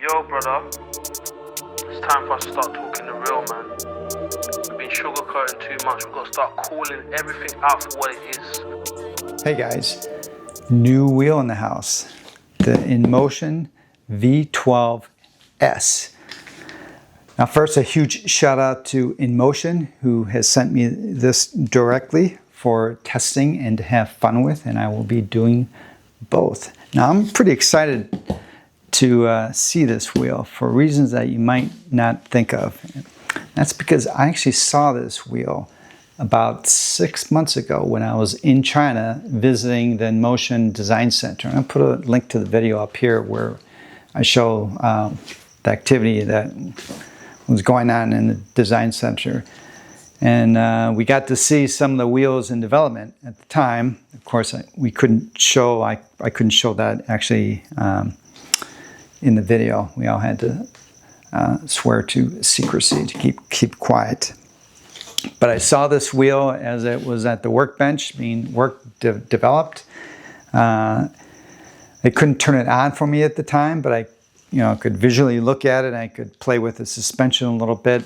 Yo, brother, it's time for us to start talking the real, man. We've been sugarcoating too much. We've got to start calling everything out for what it is. Hey guys, new wheel in the house. The Inmotion V12S. Now first, a huge shout out to Inmotion, who has sent me this directly for testing and to have fun with, and I will be doing both. Now I'm pretty excited to see this wheel for reasons that you might not think of. That's because I actually saw this wheel about 6 months ago when I was in China visiting the Inmotion Design Center. And I'll put a link to the video up here where I show the activity that was going on in the design center. And we got to see some of the wheels in development at the time. Of course, I couldn't show that actually in the video. We all had to swear to secrecy to keep quiet. But I saw this wheel as it was at the workbench being developed. They couldn't turn it on for me at the time, but I could visually look at it and I could play with the suspension a little bit.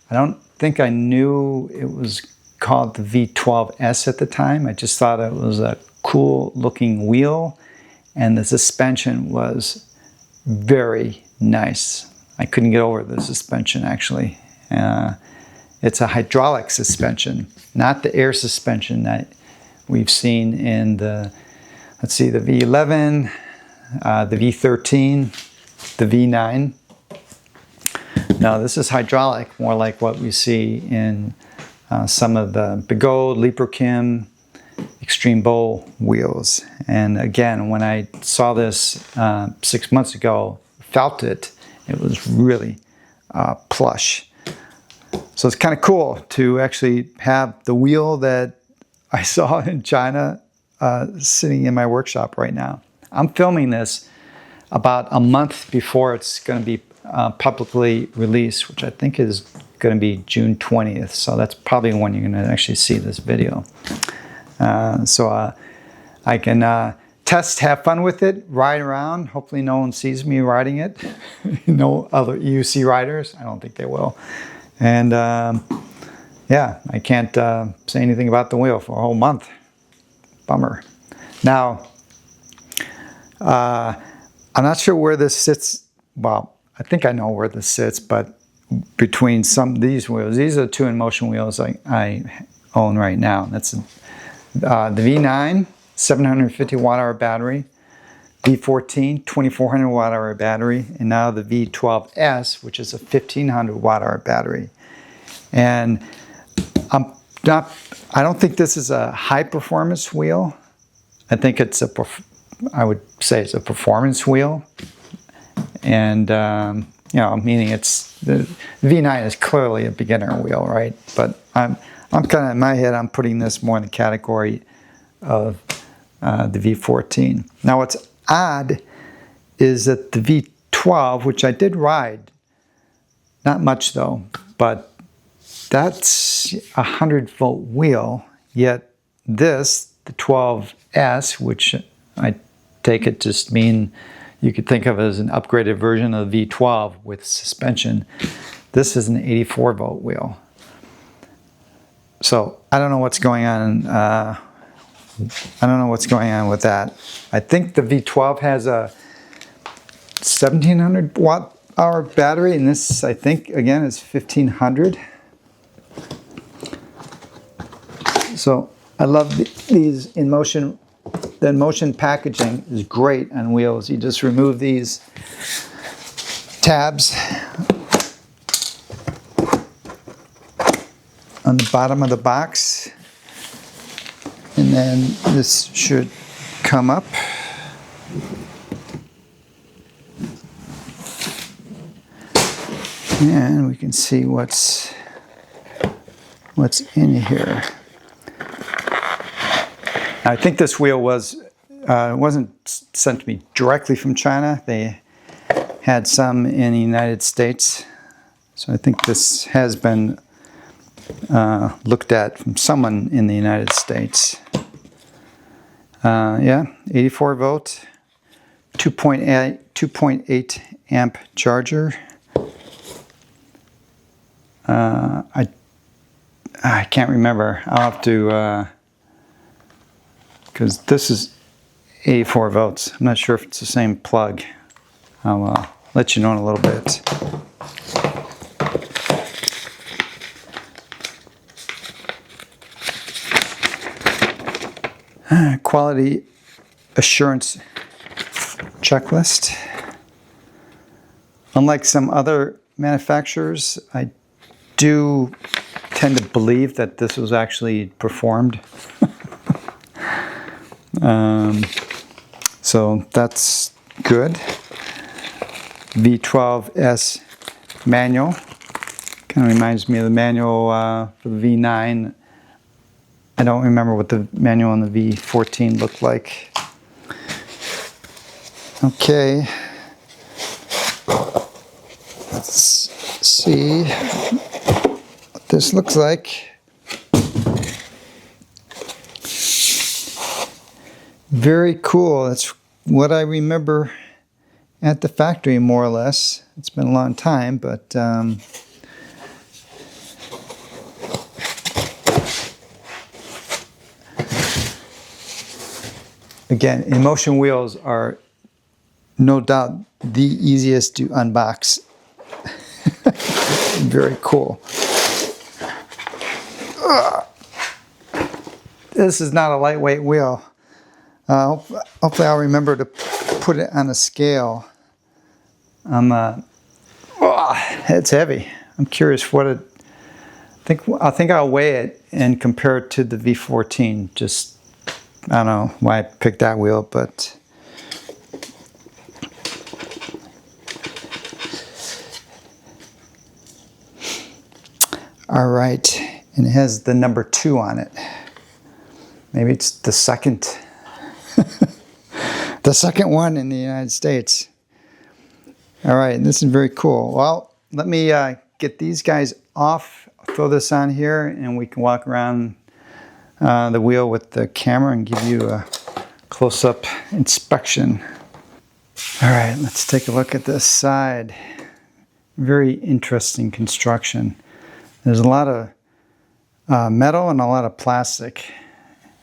I don't think I knew it was called the V12S at the time. I just thought it was a cool looking wheel and the suspension was very nice. I couldn't get over the suspension actually. It's a hydraulic suspension, not the air suspension that we've seen in the, let's see, the V11, the V13, the V9. Now this is hydraulic, more like what we see in some of the Bigot, Leaperkim, Extreme Bowl wheels. And again, when I saw this 6 months ago, felt it, it was really plush. So it's kind of cool to actually have the wheel that I saw in China sitting in my workshop right now. I'm filming this about a month before it's going to be publicly released, which I think is going to be June 20th. So that's probably when you're going to actually see this video. So I can test, have fun with it, ride around. Hopefully no one sees me riding it. No other EUC riders. I don't think they will. And yeah, I can't say anything about the wheel for a whole month. Bummer. Now, I'm not sure where this sits. Well, I think I know where this sits, but between some of these wheels, these are the two Inmotion wheels I own right now. That's the V9, 750 watt-hour battery, V14, 2400 watt-hour battery, and now the V12S, which is a 1500 watt-hour battery. And I don't think this is a high-performance wheel. I think it's I would say it's a performance wheel. And, meaning it's, the V9 is clearly a beginner wheel, right? But I'm kind of, in my head, I'm putting this more in the category of the V14. Now what's odd is that the V12, which I did ride, not much though, but that's a 100-volt wheel, yet this, the 12S, which I take it just mean you could think of as an upgraded version of the V12 with suspension. This is an 84-volt wheel. So I don't know what's going on. I don't know what's going on with that. I think the V12 has a 1700 watt-hour battery, and this, I think, again, is 1500. So I love these Inmotion. The Inmotion packaging is great on wheels. You just remove these tabs on the bottom of the box, and then this should come up. And we can see what's in here. I think this wheel wasn't sent to me directly from China. They had some in the United States. So I think this has been looked at from someone in the United States. Yeah, 84 volt, 2.8 amp charger. I can't remember. I'll have to, because this is 84 volts. I'm not sure if it's the same plug. I'll let you know in a little bit. Quality assurance checklist. Unlike some other manufacturers, I do tend to believe that this was actually performed. So that's good. V12S manual. Kind of reminds me of the manual for the V9. I don't remember what the manual on the V14 looked like. Okay. Let's see what this looks like. Very cool. That's what I remember at the factory, more or less. It's been a long time, but again, Inmotion wheels are no doubt the easiest to unbox. Very cool. This is not a lightweight wheel. Hopefully I'll remember to put it on a scale. It's heavy. I'm curious what it. I think I'll weigh it and compare it to the V14. Just I don't know why I picked that wheel, but all right. And it has the number 2 on it. Maybe it's the second. The second one in the United States. All right, this is very cool. Well, let me get these guys off, throw this on here, and we can walk around the wheel with the camera and give you a close-up inspection. All right, let's take a look at this side. Very interesting construction. There's a lot of metal and a lot of plastic,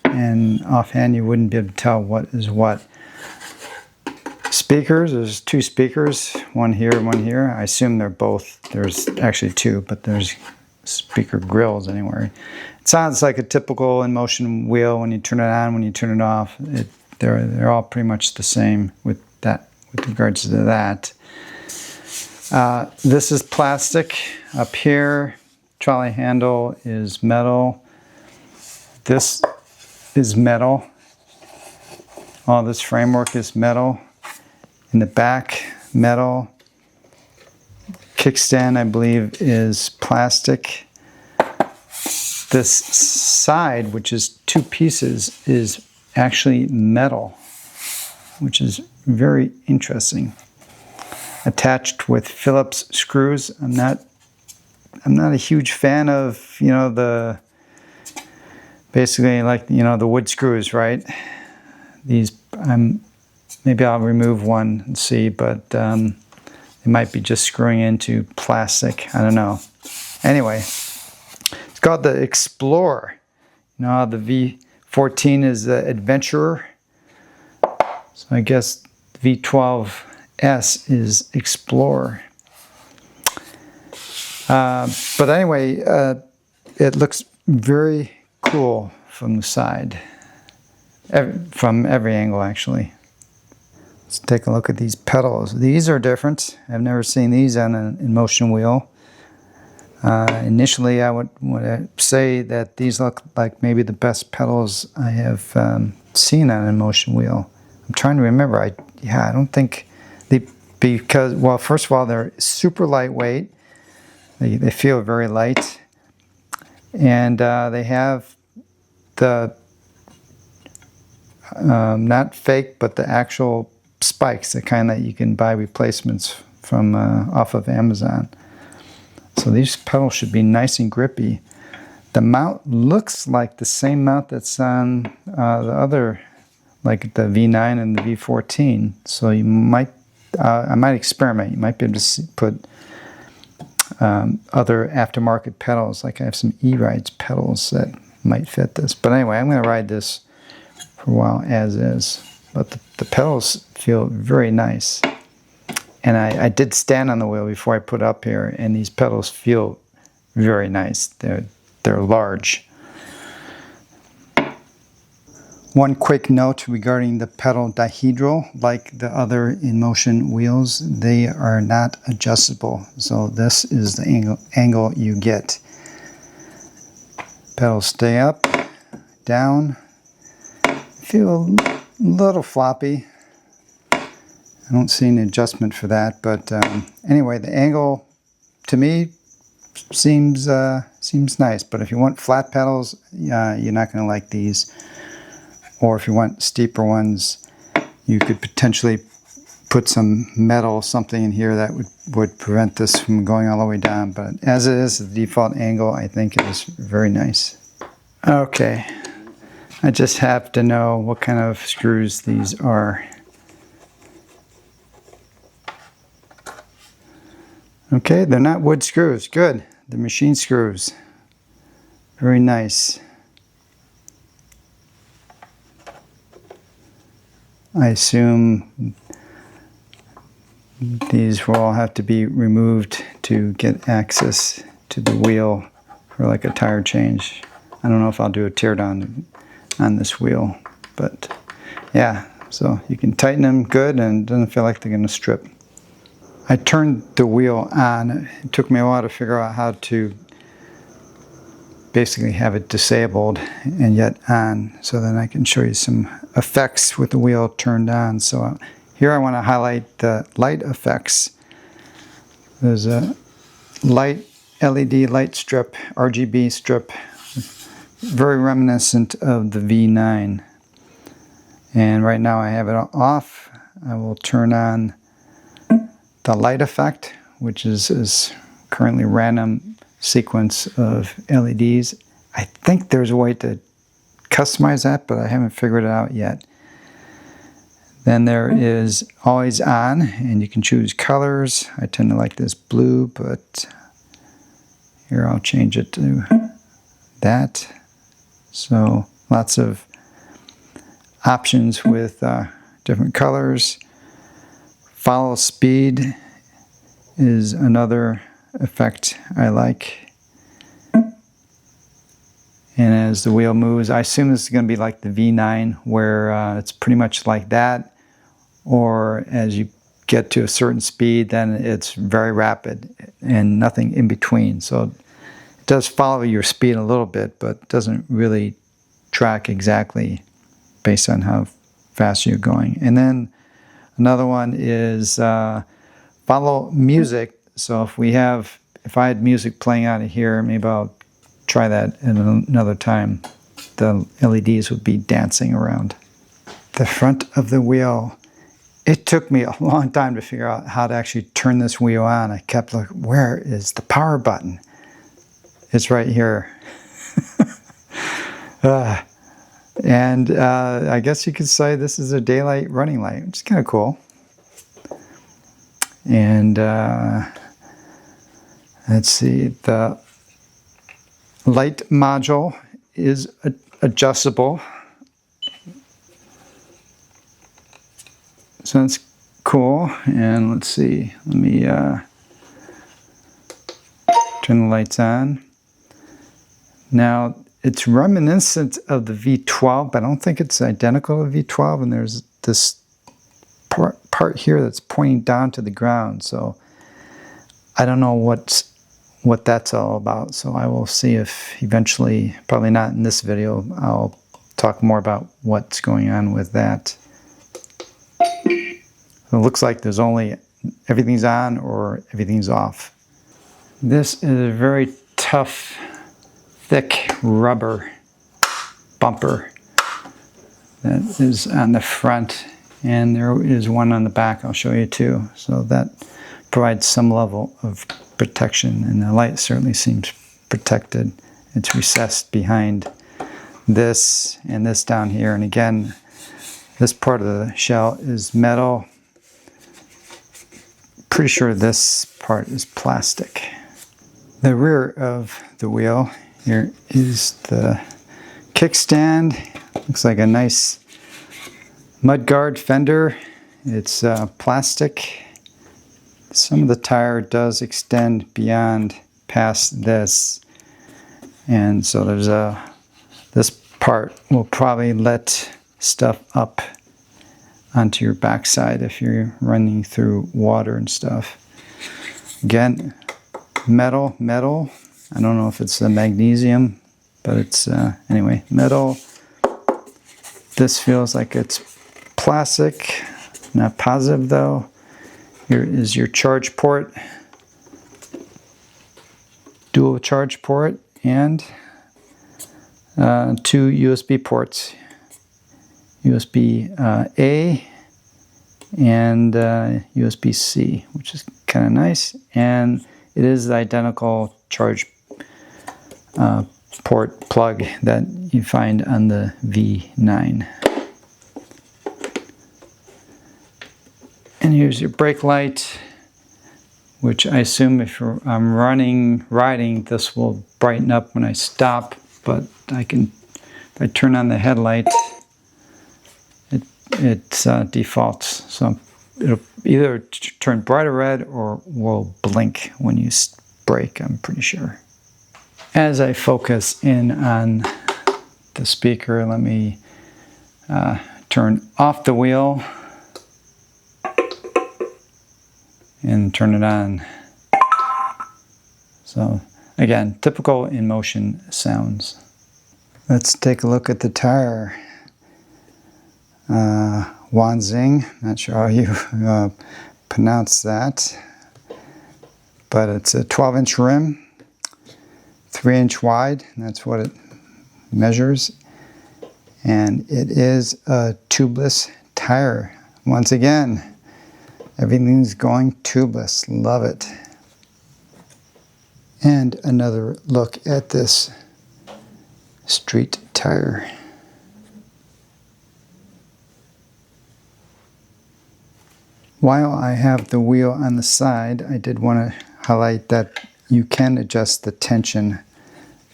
and offhand you wouldn't be able to tell what is what. Speakers, there's 2 speakers, one here and one here. I assume they're both, there's actually 2, but there's speaker grills anywhere. It sounds like a typical Inmotion wheel when you turn it on, when you turn it off. They're all pretty much the same with regards to that. This is plastic up here. Trolley handle is metal. This is metal. All this framework is metal. In the back, metal. Kickstand, I believe, is plastic. This side, which is 2 pieces, is actually metal, which is very interesting. Attached with Phillips screws. I'm not a huge fan of, the basically like, the wood screws, right? These, maybe I'll remove one and see, but it might be just screwing into plastic. I don't know. Anyway, it's called the Explorer. The V14 is the Adventurer. So I guess V12S is Explorer. But anyway, it looks very cool from the side. From every angle, actually. Let's take a look at these pedals. These are different. I've never seen these on an Inmotion wheel. Initially, I would say that these look like maybe the best pedals I have seen on an Inmotion wheel. I'm trying to remember. I don't think because, well, first of all, they're super lightweight. They feel very light, and they have the not fake, but the actual spikes, the kind that you can buy replacements from off of Amazon. So these pedals should be nice and grippy. The mount looks like the same mount that's on the other, like the V9 and the V14. So you might I might experiment. You might be able to put other aftermarket pedals. Like I have some E-Rides pedals that might fit this. But anyway, I'm going to ride this for a while as is. But the pedals feel very nice. And I did stand on the wheel before I put it up here, and these pedals feel very nice. They're large. One quick note regarding the pedal dihedral, like the other Inmotion wheels, they are not adjustable. So this is the angle you get. Pedals stay up, down, feel a little floppy. I don't see an adjustment for that, but anyway, the angle to me seems nice. But if you want flat pedals, you're not going to like these. Or if you want steeper ones, you could potentially put some metal, something in here that would prevent this from going all the way down. But as it is, the default angle, I think it is very nice. Okay, I just have to know what kind of screws these are. Okay, they're not wood screws. Good. They're machine screws. Very nice. I assume these will all have to be removed to get access to the wheel for like a tire change. I don't know if I'll do a teardown on this wheel, but yeah, so you can tighten them good and it doesn't feel like they're going to strip. I turned the wheel on. It took me a while to figure out how to basically have it disabled and yet on, so then I can show you some effects with the wheel turned on. So here I want to highlight the light effects. There's a light LED light strip, RGB strip, very reminiscent of the V9. And right now I have it off. I will turn on the light effect, which is currently random sequence of LEDs. I think there's a way to customize that, but I haven't figured it out yet. Then there is always on, and you can choose colors. I tend to like this blue, but here I'll change it to that. So lots of options with different colors. Follow speed is another effect I like. And as the wheel moves, I assume this is going to be like the V9, where it's pretty much like that. Or as you get to a certain speed, then it's very rapid and nothing in between. So it does follow your speed a little bit, but doesn't really track exactly based on how fast you're going. And then another one is follow music. So if I had music playing out of here, maybe I'll try that at another time. The LEDs would be dancing around. The front of the wheel. It took me a long time to figure out how to actually turn this wheel on. I kept looking, where is the power button? It's right here. And I guess you could say this is a daylight running light, which is kind of cool. And let's see, the light module is adjustable. So that's cool. And let's see, let me turn the lights on. Now, it's reminiscent of the V12, but I don't think it's identical to the V12. And there's this part here that's pointing down to the ground. So I don't know what that's all about. So I will see if eventually, probably not in this video, I'll talk more about what's going on with that. So it looks like there's only everything's on or everything's off. This is a very tough, thick rubber bumper that is on the front, and there is one on the back I'll show you too. So that provides some level of protection, and the light certainly seems protected. It's recessed behind this and this down here, and again, this part of the shell is metal. pretty sure this part is plastic. The rear of the wheel, here is the kickstand. Looks like a nice mudguard fender. It's plastic. Some of the tire does extend beyond past this. And so there's this part will probably let stuff up onto your backside if you're running through water and stuff. Again, metal. I don't know if it's a magnesium, but it's anyway, metal. This feels like it's plastic. Not positive though. Here is your charge port. Dual charge port and 2 USB ports. USB-A and USB-C, which is kind of nice. And it is the identical charge port plug that you find on the V9. And here's your brake light, which I assume if I'm riding, this will brighten up when I stop. But if I turn on the headlight, it defaults. So it'll either turn brighter red or will blink when you brake, I'm pretty sure. As I focus in on the speaker, let me turn off the wheel and turn it on. So again, typical Inmotion sounds. Let's take a look at the tire. Wanzing, not sure how you pronounce that, but it's a 12-inch rim, 3-inch wide, and that's what it measures. And it is a tubeless tire. Once again, everything's going tubeless. Love it. And another look at this street tire. While I have the wheel on the side, I did want to highlight that you can adjust the tension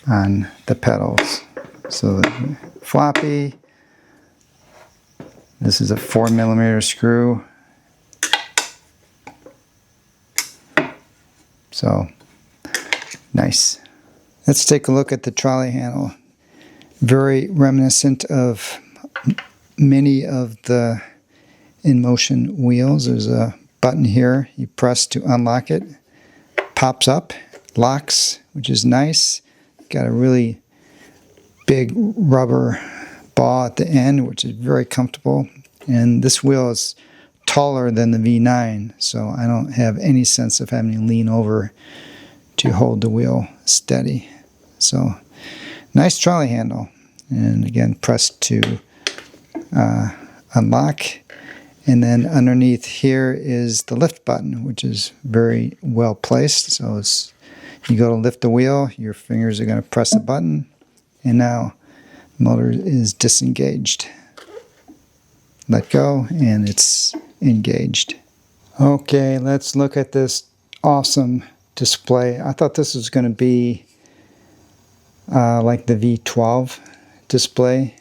on the pedals. So the floppy, this is a 4mm screw. So, nice. Let's take a look at the trolley handle. Very reminiscent of many of the Inmotion wheels. There's a button here you press to unlock it. Pops up, locks, which is nice. Got a really big rubber ball at the end, which is very comfortable. And this wheel is taller than the V9, so I don't have any sense of having to lean over to hold the wheel steady. So nice trolley handle. And again, press to unlock. And then underneath here is the lift button, which is very well placed. So you go to lift the wheel, your fingers are going to press the button, and now the motor is disengaged. Let go, and it's engaged. Okay, let's look at this awesome display. I thought this was going to be like the V12 display,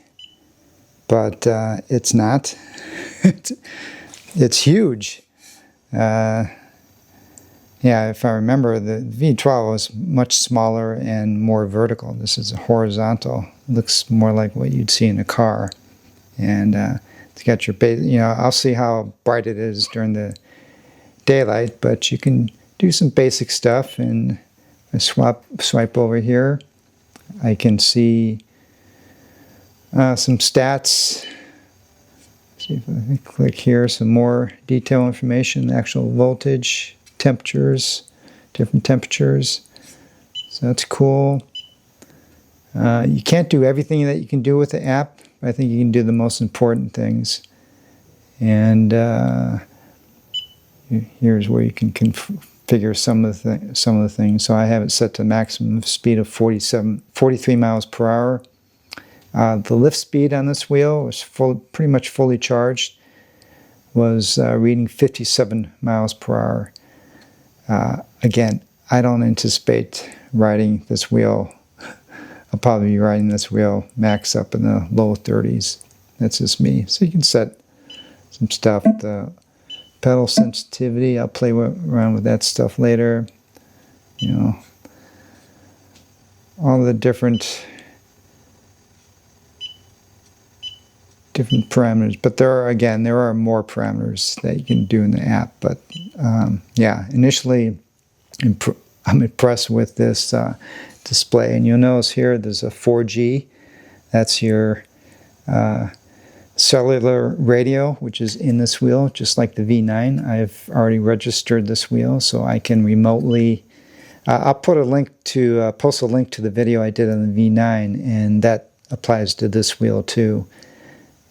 but it's not. It's huge. Yeah, if I remember, the V12 was much smaller and more vertical. This is a horizontal. Looks more like what you'd see in a car. And it's got your base. You know, I'll see how bright it is during the daylight, but you can do some basic stuff. And I swipe over here, I can see some stats. See if I click here, some more detail information, actual voltage, temperatures, different temperatures. So that's cool. You can't do everything that you can do with the app, but I think you can do the most important things. And here's where you can configure some of the things. So I have it set to maximum speed of 43 miles per hour. The lift speed on this wheel was pretty much fully charged, was reading 57 miles per hour. Again, I don't anticipate riding this wheel. I'll probably be riding this wheel max up in the low 30s. That's just me. So you can set some stuff. The pedal sensitivity, I'll play around with that stuff later. You know, all the different parameters. But there are more parameters that you can do in the app. But yeah, initially I'm impressed with this display. And you'll notice here there's a 4G. That's your cellular radio, which is in this wheel, just like the V9. I've already registered this wheel, so I can remotely. I'll put a link to post a link to the video I did on the V9, and that applies to this wheel too.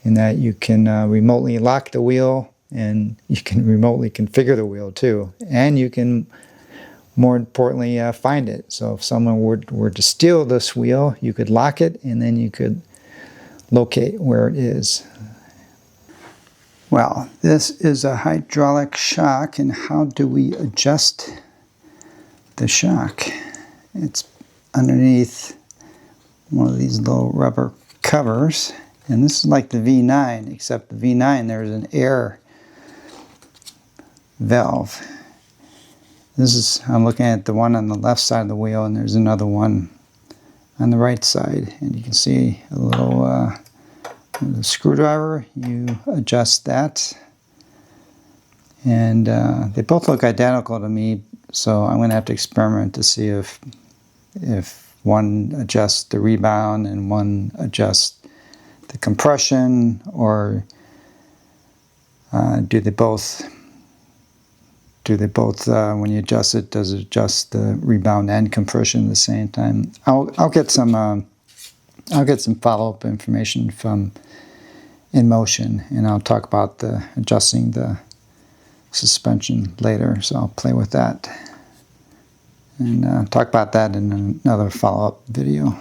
In that you can remotely lock the wheel, and you can remotely configure the wheel too, and you can, more importantly, find it. So if someone were to steal this wheel, you could lock it, and then you could locate where it is. Well, this is a hydraulic shock, and how do we adjust the shock? It's underneath one of these little rubber covers, and this is like the V9, except the V9 there's an air valve. This is, I'm looking at the one on the left side of the wheel, and there's another one on the right side, and you can see a little screwdriver. You adjust that, and they both look identical to me, so I'm going to have to experiment to see if one adjusts the rebound and one adjusts the compression, or do they both when you adjust it, does it adjust the rebound and compression at the same time? I'll get some follow-up information from Inmotion, and I'll talk about adjusting the suspension later, so I'll play with that and talk about that in another follow-up video.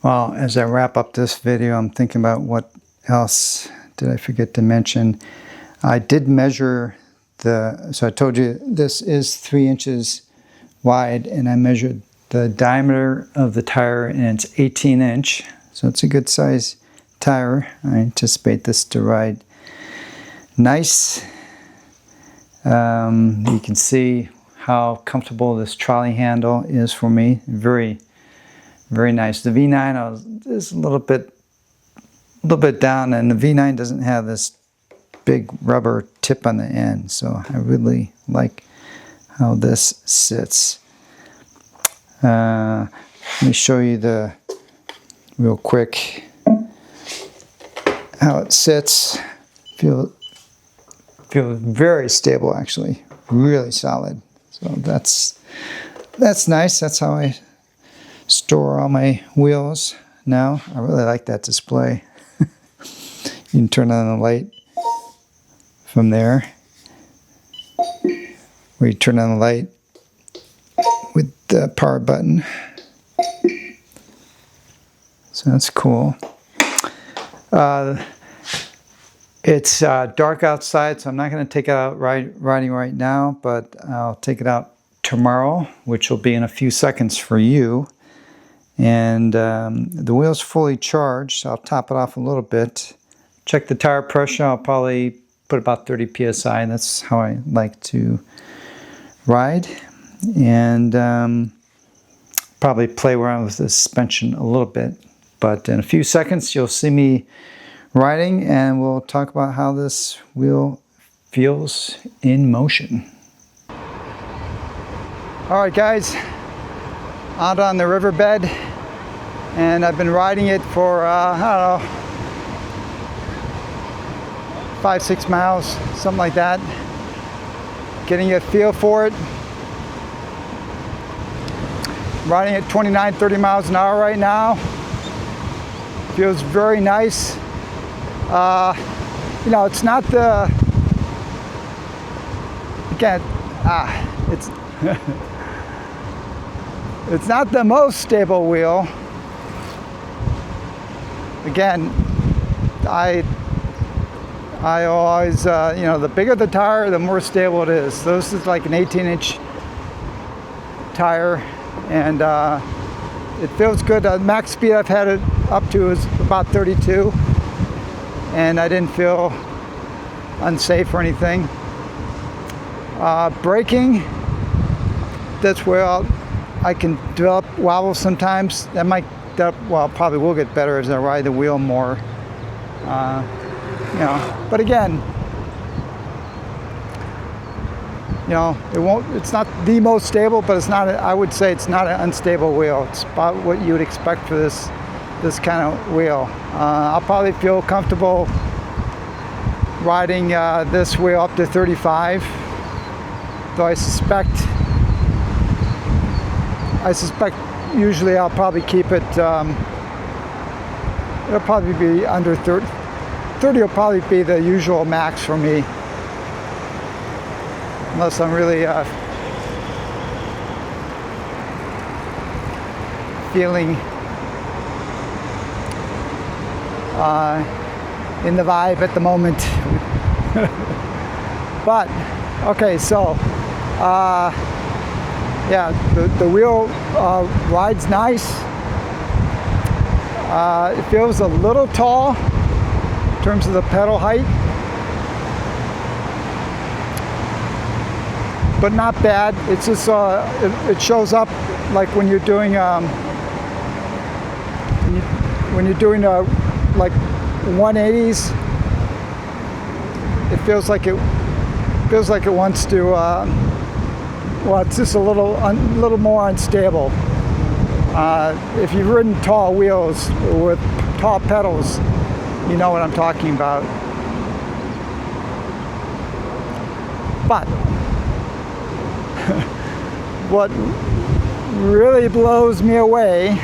Well, as I wrap up this video, I'm thinking about what else did I forget to mention. I did measure so I told you this is 3 inches wide, and I measured the diameter of the tire, and it's 18 inch, so it's a good size tire. I anticipate this to ride nice. You can see how comfortable this trolley handle is for me. Very, very nice. The V9 is a little bit down, and the V9 doesn't have this big rubber tip on the end, so I really like how this sits. Let me show you real quick how it sits. Feels very stable, actually, really solid. So that's nice. That's how I store all my wheels now. I really like that display. You can turn on the light from there, where you turn on the light with the power button. So that's cool. It's dark outside, so I'm not going to take it out riding right now, but I'll take it out tomorrow, which will be in a few seconds for you. And the wheel's fully charged, so I'll top it off a little bit. Check the tire pressure. I'll probably put about 30 psi. That's how I like to ride. And probably play around with the suspension a little bit. But in a few seconds, you'll see me riding, and we'll talk about how this wheel feels in motion. All right, guys, out on the riverbed, and I've been riding it for, I don't know, 5-6 miles, something like that. Getting a feel for it. Riding at 29-30 miles an hour right now. Feels very nice. You know, it's not the, again, it's it's not the most stable wheel. Again, I always, you know, the bigger the tire, the more stable it is. So this is like an 18-inch tire, and it feels good. Max speed I've had it up to is about 32, and I didn't feel unsafe or anything. Braking, that's where I can develop wobbles sometimes. Well, probably will get better as I ride the wheel more. But again, it's not the most stable, but it's not. I would say it's not an unstable wheel. It's about what you would expect for this kind of wheel. I'll probably feel comfortable riding this wheel up to 35, though I suspect usually I'll probably keep it. It'll probably be under 30. 30 will probably be the usual max for me, unless I'm really feeling in the vibe at the moment. But okay, so yeah, the wheel rides nice. It feels a little tall in terms of the pedal height, but not bad. It's just it shows up like when you're doing like 180s. It feels like it wants to. Well, it's just a little more unstable. If you've ridden tall wheels with tall pedals, you know what I'm talking about. But what really blows me away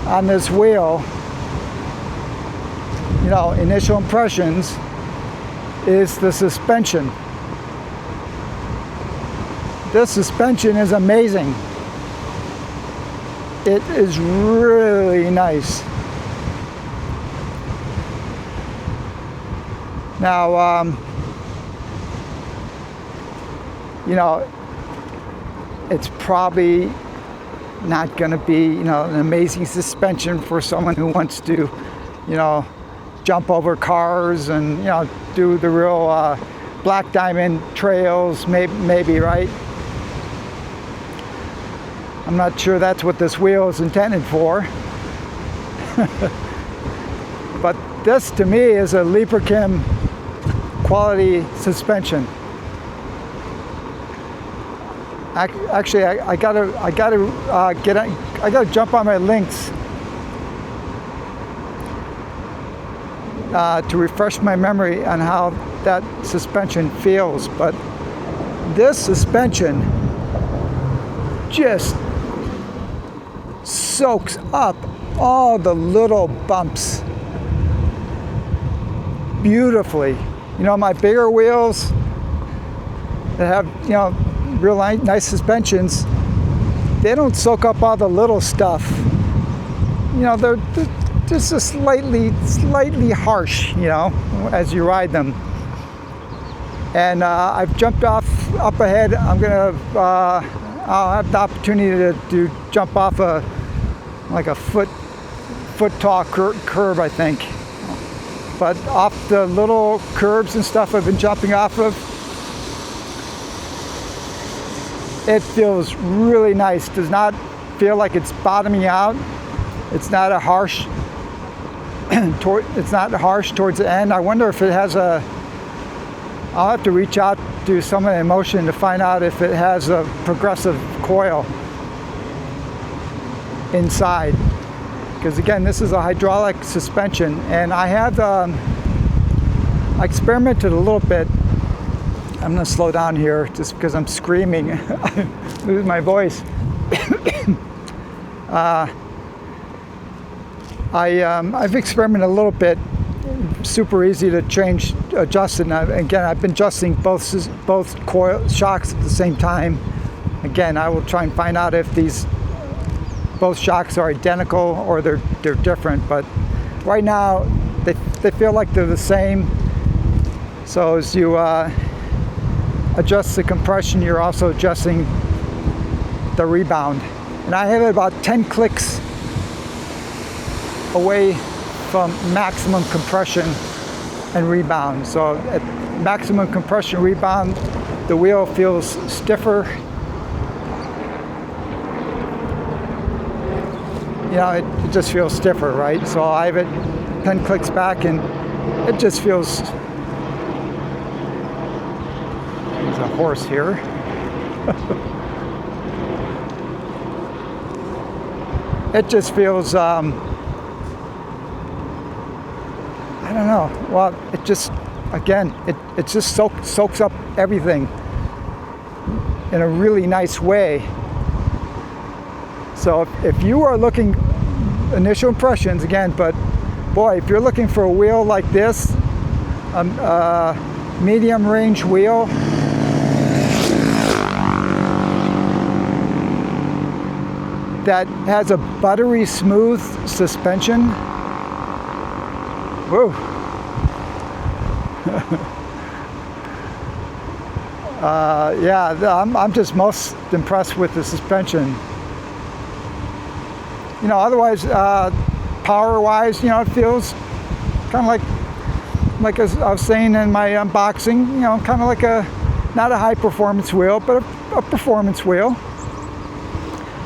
on this wheel, initial impressions, is the suspension. This suspension is amazing. It is really nice. Now, it's probably not going to be, an amazing suspension for someone who wants to, jump over cars and, do the real black diamond trails, maybe, right? I'm not sure that's what this wheel is intended for. But this, to me, is a Librakim quality suspension. Actually, I gotta jump on my links to refresh my memory on how that suspension feels. But this suspension just soaks up all the little bumps beautifully. My bigger wheels that have, real nice suspensions, they don't soak up all the little stuff. They're just a slightly harsh, as you ride them. And I've jumped off up ahead. I'll have the opportunity to jump off like a foot tall curb, I think. But off the little curbs and stuff I've been jumping off of, it feels really nice. Does not feel like it's bottoming out. It's not a harsh. It's not harsh towards the end. I wonder if it has a. I'll have to reach out to someone in Inmotion to find out if it has a progressive coil inside. Because again, this is a hydraulic suspension, and I have I experimented a little bit. I'm going to slow down here just because I'm screaming. I lose my voice. I've experimented a little bit. Super easy to adjust it. Again, I've been adjusting both coil shocks at the same time. Again, I will try and find out if both shocks are identical or they're different. But right now, they feel like they're the same. So as you adjust the compression, you're also adjusting the rebound. And I have it about 10 clicks away from maximum compression and rebound. So at maximum compression rebound, the wheel feels stiffer. You know, it just feels stiffer, right? So I have it 10 clicks back and it just feels, there's a horse here. It just feels, I don't know, well, it just, again, it just soaks up everything in a really nice way. So if you are looking, initial impressions again, but boy, if you're looking for a wheel like this, a medium range wheel, that has a buttery smooth suspension, whoa. Yeah, I'm just most impressed with the suspension. You know, otherwise, power-wise, you know, it feels kind of like as I was saying in my unboxing, you know, kind of like not a high-performance wheel, but a performance wheel.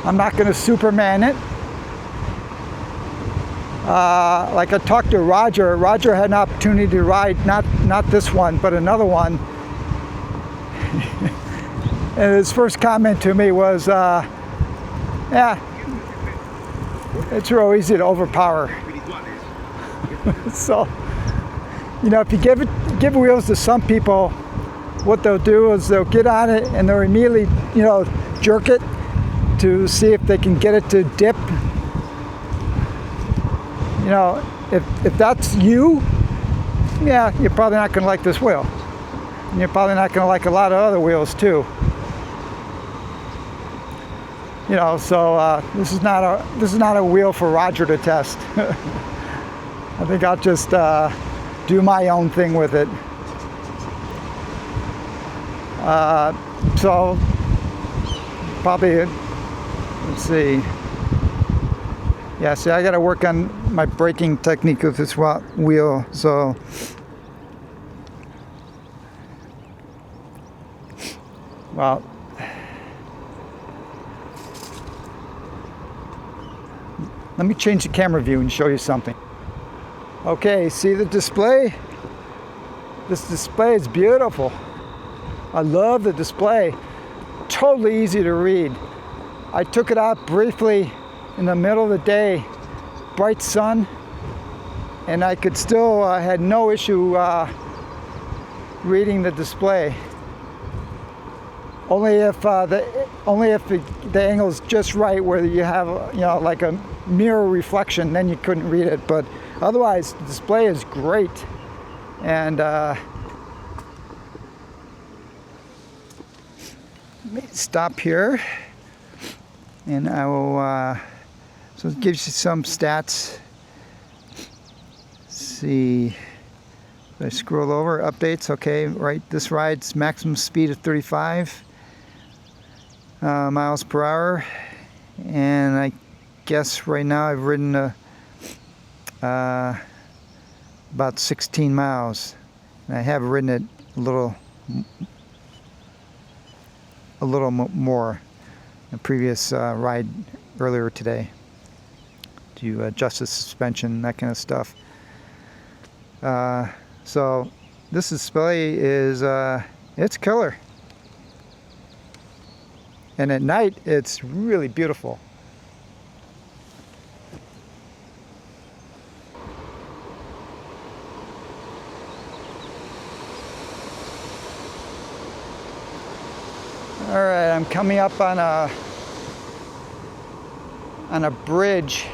I'm not going to Superman it. Like I talked to Roger. Roger had an opportunity to ride not this one, but another one. And his first comment to me was, "Yeah, it's real easy to overpower." So, you know, if you give wheels to some people, what they'll do is they'll get on it and they'll immediately, you know, jerk it to see if they can get it to dip. You know, if that's you, yeah, you're probably not going to like this wheel. And you're probably not going to like a lot of other wheels too. You know, so this is not a wheel for Roger to test. I think I'll just do my own thing with it. So probably, let's see. Yeah, see, I got to work on my braking technique with this wheel. So, well, let me change the camera view and show you something. Okay, see the display? This display is beautiful. I love the display. Totally easy to read. I took it out briefly in the middle of the day, bright sun, and I could still had no issue reading the display. Only if the angle's just right where you have, you know, like a mirror reflection, then you couldn't read it. But otherwise, the display is great. And let me stop here, and I will. So it gives you some stats. Let's see. If I scroll over, updates. Okay, right. This ride's maximum speed of 35 miles per hour, and I guess right now I've ridden about 16 miles. And I have ridden it a little more in a previous ride earlier today to adjust the suspension, that kind of stuff. So this display is it's killer, and at night it's really beautiful. All right, I'm coming up on a bridge.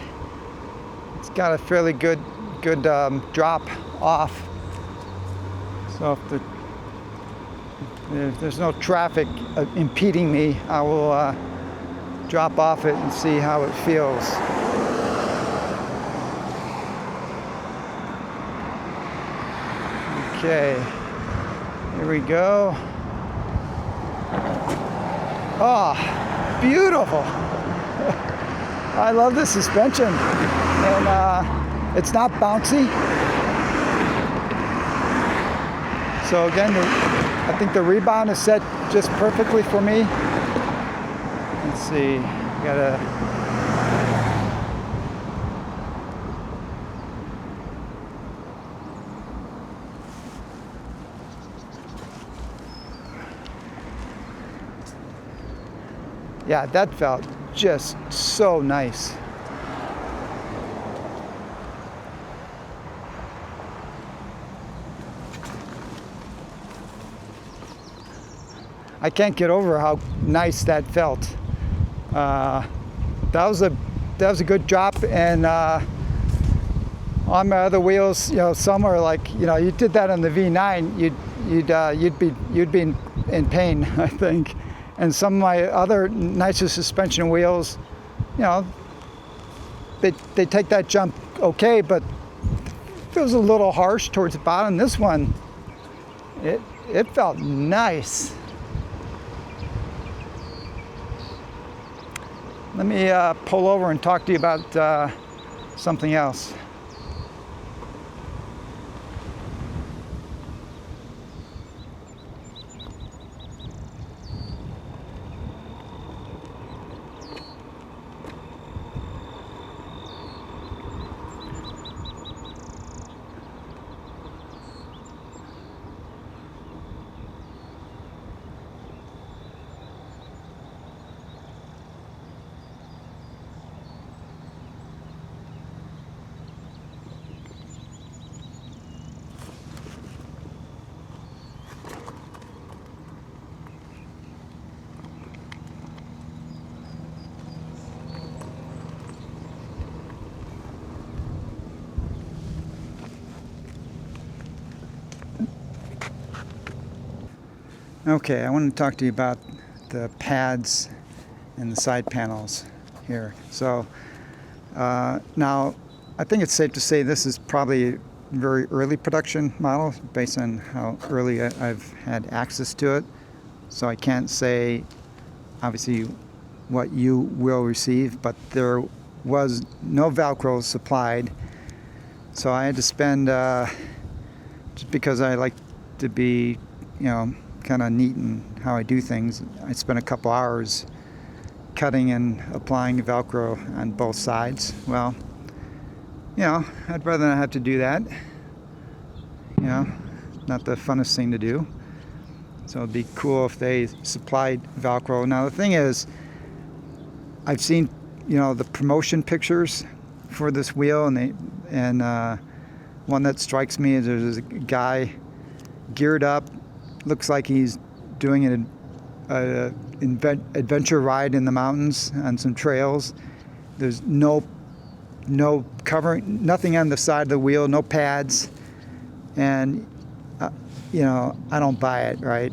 It's got a fairly good drop off. So if there's no traffic impeding me, I will drop off it and see how it feels. Okay, here we go. Oh, beautiful. I love the suspension, and it's not bouncy. So again, I think the rebound is set just perfectly for me. Let's see, yeah, that felt just so nice. I can't get over how nice that felt. That was a good drop, and on my other wheels, you know, some are like, you know, you did that on the V9, you'd be in pain, I think. And some of my other nicer suspension wheels, you know, they take that jump okay, but it feels a little harsh towards the bottom. This one, it felt nice. Let me pull over and talk to you about something else. Okay, I want to talk to you about the pads and the side panels here. So now I think it's safe to say this is probably a very early production model based on how early I've had access to it. So I can't say obviously what you will receive, but there was no Velcro supplied. So I had to spend, just because I like to be, you know, kind of neat in how I do things, I spent a couple hours cutting and applying Velcro on both sides. Well, you know, I'd rather not have to do that. You know, not the funnest thing to do. So it'd be cool if they supplied Velcro. Now the thing is, I've seen, you know, the promotion pictures for this wheel, and one that strikes me is there's a guy geared up, looks like he's doing an adventure ride in the mountains on some trails. There's no covering, nothing on the side of the wheel, no pads, and you know, I don't buy it, right?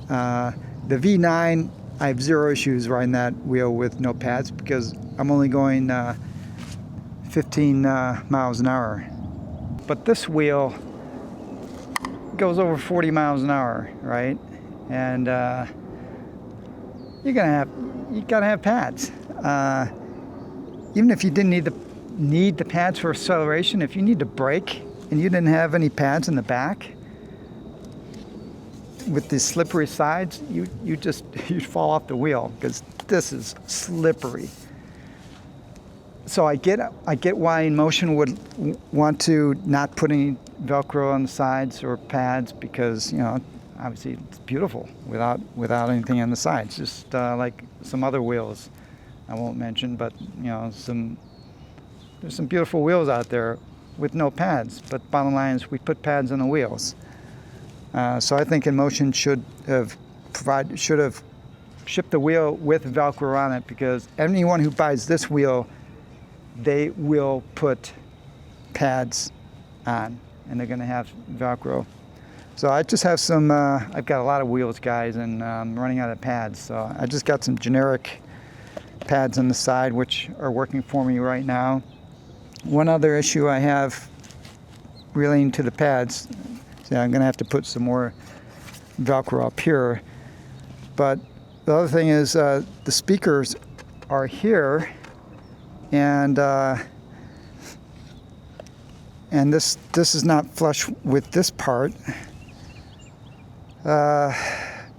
The V9, I have zero issues riding that wheel with no pads because I'm only going 15 miles an hour. But this wheel goes over 40 miles an hour, right? And you gotta have pads. Even if you didn't need the pads for acceleration, if you need to brake and you didn't have any pads in the back, with the slippery sides, you'd fall off the wheel because this is slippery. So I get why Inmotion would want to not put any Velcro on the sides or pads, because, you know, obviously it's beautiful without anything on the sides, just like some other wheels I won't mention, but you know, there's some beautiful wheels out there with no pads, but bottom line is we put pads on the wheels. So I think Inmotion should have shipped the wheel with Velcro on it, because anyone who buys this wheel, they will put pads on, and they're going to have Velcro. So I just have some, I've got a lot of wheels, guys, and I'm running out of pads. So I just got some generic pads on the side, which are working for me right now. One other issue I have relating to the pads, so I'm going to have to put some more Velcro up here. But the other thing is the speakers are here, and this is not flush with this part.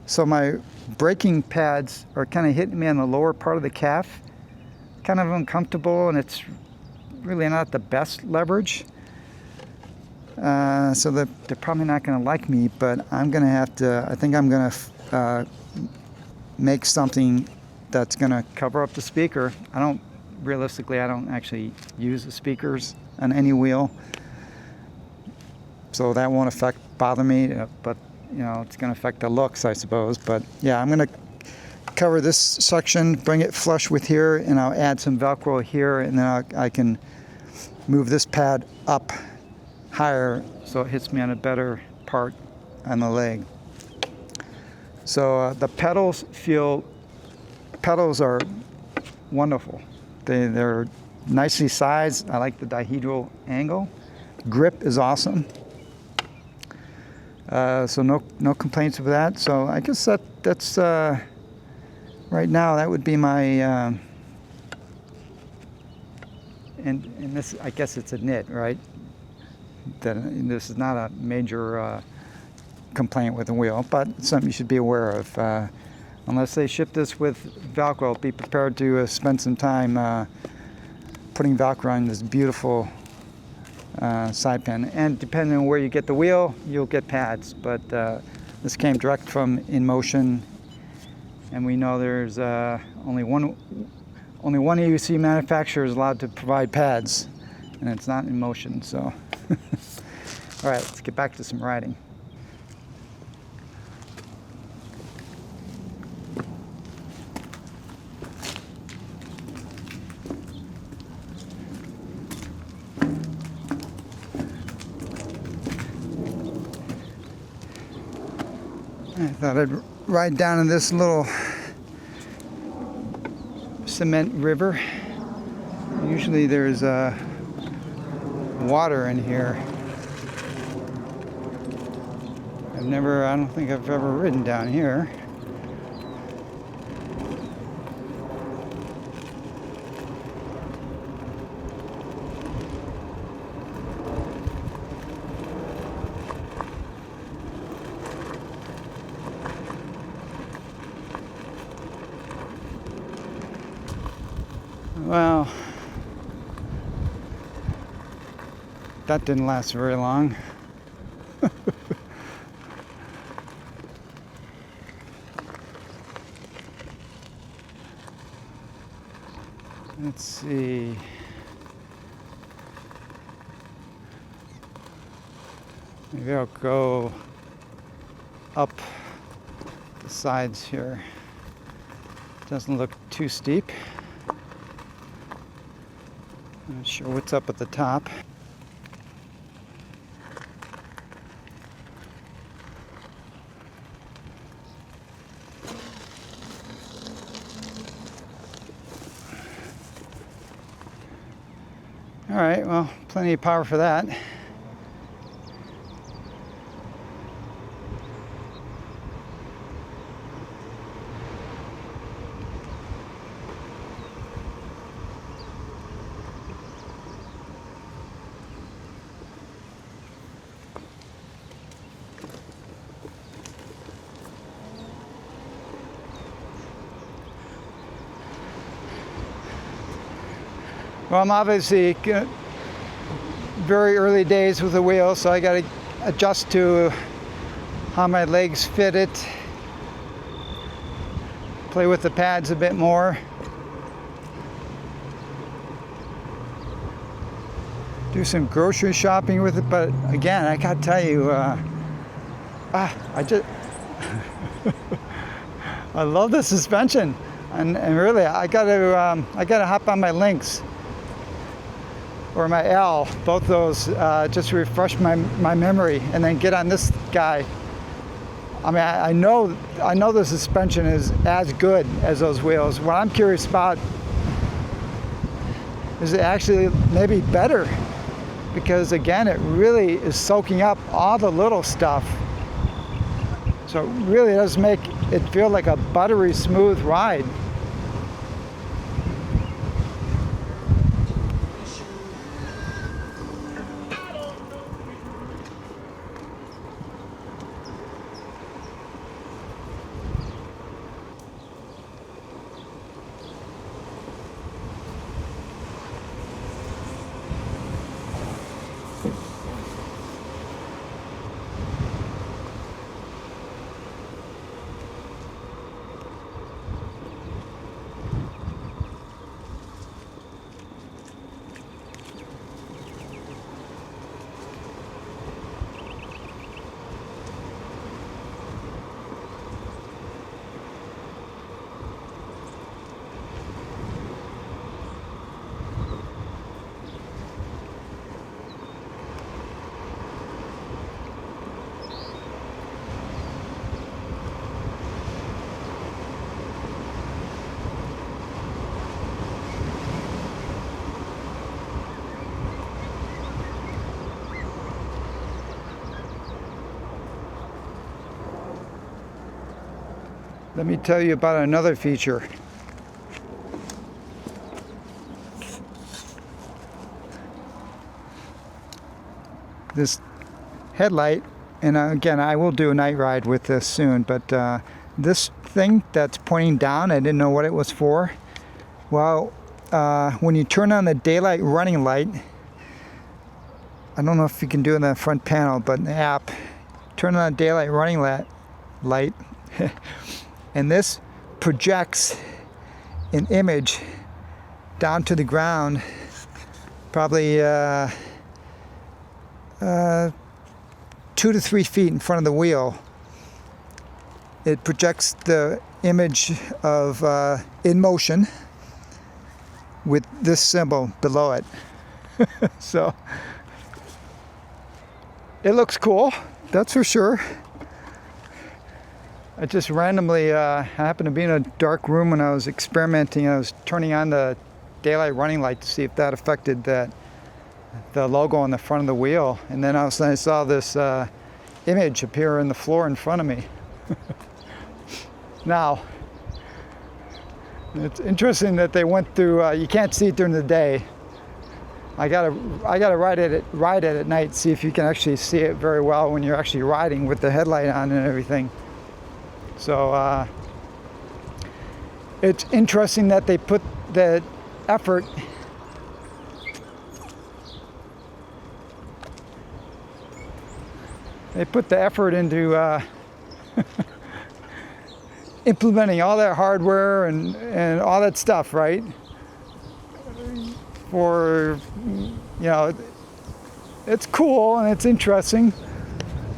So my braking pads are kind of hitting me on the lower part of the calf. Kind of uncomfortable, and it's really not the best leverage. So they're probably not going to like me, but I'm going to have to, I think I'm going to make something that's going to cover up the speaker. Realistically, I don't actually use the speakers on any wheel, so that won't bother me, but you know, it's going to affect the looks, I suppose. But yeah, I'm going to cover this section, bring it flush with here, and I'll add some Velcro here, and then I can move this pad up higher so it hits me on a better part on the leg. So the pedals are wonderful. They're nicely sized. I like the dihedral angle. Grip is awesome. So no complaints with that. So I guess that's right now that would be my and this, I guess it's a nit, right? This is not a major complaint with the wheel, but it's something you should be aware of. Unless they ship this with Velcro, be prepared to spend some time putting Velcro on this beautiful side pan. And depending on where you get the wheel, you'll get pads. But this came direct from Inmotion, and we know there's only one EUC manufacturer is allowed to provide pads, and it's not Inmotion. So, all right, let's get back to some riding. I thought I'd ride down in this little cement river. Usually there's water in here. I don't think I've ever ridden down here. Well, that didn't last very long. Let's see. Maybe I'll go up the sides here. Doesn't look too steep. Not sure what's up at the top. All right, well, plenty of power for that. Well, I'm obviously very early days with the wheel, so I got to adjust to how my legs fit it. Play with the pads a bit more. Do some grocery shopping with it, but again, I gotta tell you, I just I love the suspension, and really I gotta hop on my Lynx or my L, both those, just to refresh my memory, and then get on this guy. I mean, I know the suspension is as good as those wheels. What I'm curious about is it actually maybe better, because again, it really is soaking up all the little stuff. So it really does make it feels like a buttery smooth ride. Let me tell you about another feature. This headlight, and again, I will do a night ride with this soon, but this thing that's pointing down, I didn't know what it was for. Well, when you turn on the daylight running light, I don't know if you can do it in the front panel, but in the app, turn on the daylight running light, and this projects an image down to the ground, probably 2 to 3 feet in front of the wheel. It projects the image of Inmotion with this symbol below it. So it looks cool, that's for sure. I just randomly happened to be in a dark room when I was experimenting. I was turning on the daylight running light to see if that affected the logo on the front of the wheel. And then all of a sudden I saw this image appear on the floor in front of me. Now, it's interesting that they went through, you can't see it during the day. I gotta ride it at night, see if you can actually see it very well when you're actually riding with the headlight on and everything. So it's interesting that they put the effort into implementing all that hardware and all that stuff, right? For, you know, it's cool and it's interesting.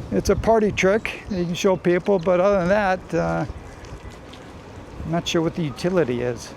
It's a party trick that you can show people, but other than that, I'm not sure what the utility is.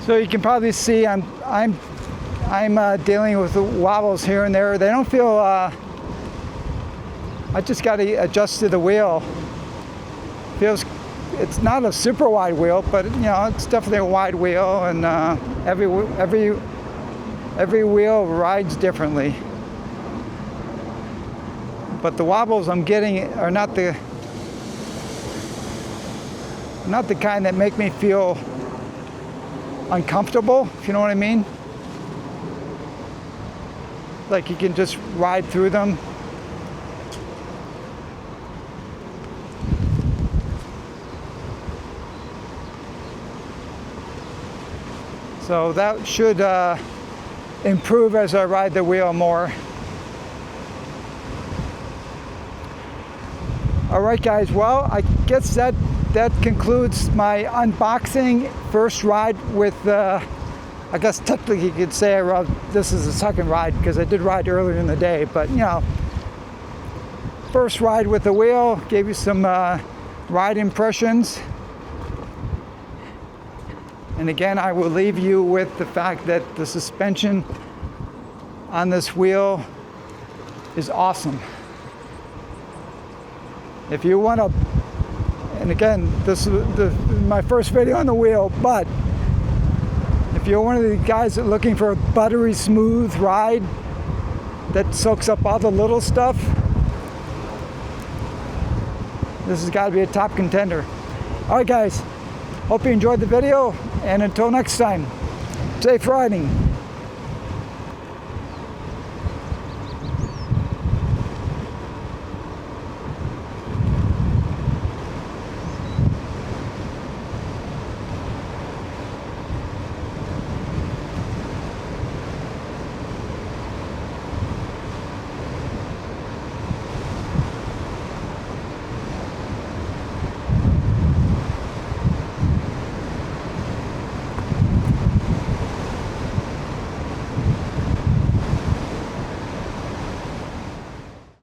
So you can probably see I'm dealing with the wobbles here and there. They don't feel. I just got to adjust to the wheel. Feels. It's not a super wide wheel, but you know it's definitely a wide wheel, and every wheel rides differently. But the wobbles I'm getting are not the kind that make me feel uncomfortable, if you know what I mean. Like you can just ride through them. So that should improve as I ride the wheel more. All right, guys. Well, I guess that concludes my unboxing first ride with. I guess technically you could say this is the second ride because I did ride earlier in the day. But you know, first ride with the wheel, gave you some ride impressions. And again, I will leave you with the fact that the suspension on this wheel is awesome. If you want to, and again, this is my first video on the wheel, but if you're one of the guys that are looking for a buttery smooth ride that soaks up all the little stuff, this has got to be a top contender. All right, guys. Hope you enjoyed the video, and until next time, safe riding.